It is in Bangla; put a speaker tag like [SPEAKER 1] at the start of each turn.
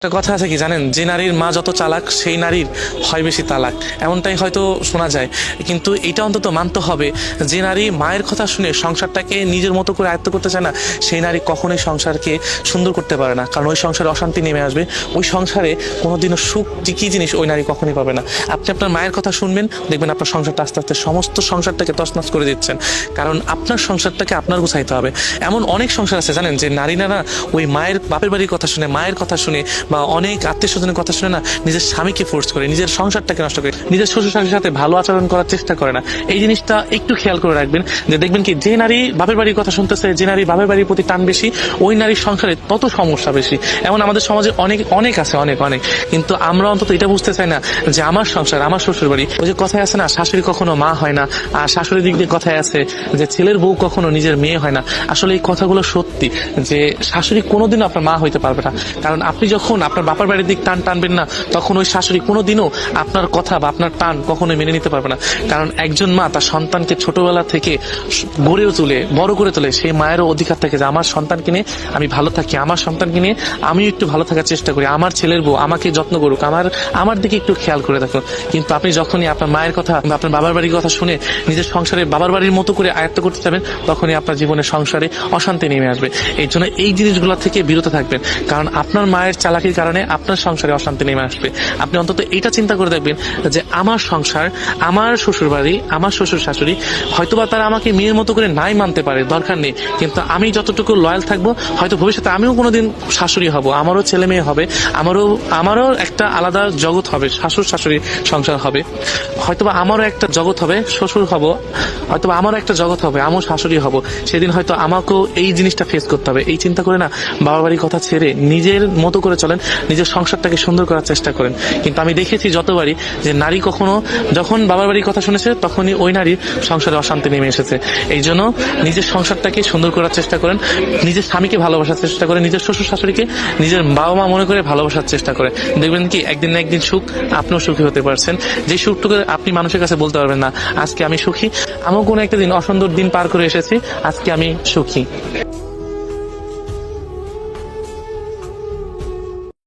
[SPEAKER 1] একটা কথা আছে কি জানেন, যে নারীর মা যত চালাক সেই নারীর হয় বেশি তালাক, এমনটাই হয়তো শোনা যায়। কিন্তু এটা অন্তত মানতে হবে, যে নারী মায়ের কথা শুনে সংসারটাকে নিজের মতো করে আয়ত্ত করতে চায় না, সেই নারী কখনোই সংসারকে সুন্দর করতে পারে না। কারণ ওই সংসারে অশান্তি নেমে আসবে, ওই সংসারে কোনোদিনও সুখ যে কী জিনিস ওই নারী কখনোই পাবে না। আপনি আপনার মায়ের কথা শুনবেন, দেখবেন আপনার সংসারটা আস্তে আস্তে সমস্ত সংসারটাকে তছনছ করে দিচ্ছেন। কারণ আপনার সংসারটাকে আপনার গুছাইতে হবে। এমন অনেক সংসার আছে জানেন, যে নারীরা না ওই মায়ের বাপের বাড়ির কথা শুনে, মায়ের কথা শুনে বা অনেক আত্মীয় স্বজনের কথা শুনে না নিজের স্বামীকে ফোর্স করে, নিজের সংসারটাকে নষ্ট করে, নিজের শ্বশুর শাশুড়ির সাথে ভালো আচরণ করার চেষ্টা করে না। এই জিনিসটা একটু খেয়াল করে রাখবেন, যে দেখবেন কি যে নারী বাপের বাড়ির কথা শুনতেছে, যে নারী বাপের বাড়ির প্রতি টান বেশি, ওই নারীর সংসারে তত সমস্যা বেশি। এমন আমাদের সমাজে অনেক অনেক আছে, অনেক অনেক। কিন্তু আমরা অন্তত এটা বুঝতে চাই না যে আমার সংসার, আমার শ্বশুর বাড়ি। ওই যে কথায় আছে না, শাশুড়ি কখনো মা হয় না, আর শাশুড়ির দিক দিয়ে কথায় আছে যে ছেলের বউ কখনো নিজের মেয়ে হয় না। আসলে এই কথাগুলো সত্যি, যে শাশুড়ি কোনোদিনও আপনার মা হইতে পারবে না। কারণ আপনি যখন আপনার বাপের বাড়ির দিক টান টানবেন না, তখন ওই শাশুড়ি কোনোদিনও আপনার কথা বা আপনার টান কখনোই মেনে নিতে পারবে না। কারণ একজন মা তার সন্তানকে ছোটবেলা থেকে গড়েও তুলে, বড় করে তোলে, সেই মায়েরও অধিকার থাকে যে আমার সন্তানকে নিয়ে আমি ভালো থাকি, আমার সন্তানকে নিয়ে আমিও একটু ভালো থাকার চেষ্টা করি, আমার ছেলের বউ আমাকে যত্ন করুক, আমার দিকে একটু খেয়াল করে দেখুন। কিন্তু আপনি যখনই আপনার মায়ের কথা বা আপনার বাবার বাড়ির কথা শুনে নিজের সংসারে বাবার বাড়ির মতো করে আয়ত্ত করতে যাবেন, তখনই আপনার জীবনের সংসারে অশান্তি নেমে আসবে। এই জন্য এই জিনিসগুলো থেকে বিরত থাকবেন, কারণ আপনার মায়ের চালাকির কারণে আপনার সংসারে অশান্তি নেমে আসবে। আপনি অন্তত এটা চিন্তা করে দেখবেন যে আমার সংসার, আমার শ্বশুর বাড়ি, আমার শ্বশুর শাশুড়ি, হয়তোবা তারা আমাকে মেয়ের মতো করে নাই মানতে পারে, দরকার নেই, কিন্তু আমি যতটুকু লয়াল থাকবো, হয়তো ভবিষ্যতে আমিও কোনোদিন শাশুড়ি হব, আমারও ছেলে মেয়ে হবে, আমারও একটা আলাদা জগৎ হবে, শাশুড় শাশুড়ি সংসার হবে, হয়তোবা আমারও একটা জগৎ হবে, শ্বশুর হব, হয়তোবা আমারও একটা জগৎ হবে, আমিও শাশুড়ি হব। সেদিন হয়তো আমাকেও এই জিনিসটা ফেস করতে হবে। এই চিন্তা করে না বাবার বাড়ির কথা ছেড়ে নিজের মতো করে চলেন, নিজের সংসারটাকে সুন্দর করার চেষ্টা করেন। কিন্তু আমি দেখেছি যতবারই যে নারী কখনো যখন বাবার বাড়ির কথা শুনেছে, তখনই ওই নারীর সংসারে অশান্তি নেমে এসেছে। এই জন্য নিজের সংসারটাকে সুন্দর করার চেষ্টা করেন, নিজের স্বামীকে ভালোবাসার চেষ্টা করেন, নিজের শ্বশুর শাশুড়িকে নিজের বাবা মা মনে করে ভালোবাসার চেষ্টা করেন। দেখবেন কি একদিন না একদিন সুখ, আপনিও সুখী হতে পারছেন। যে সুখটুকু আপনি মানুষের কাছে বলতে পারবেন না আজকে আমি সুখী, আমিও কোনো একটা দিন অসুন্দর দিন পার করে এসেছি, আজকে আমি সুখী।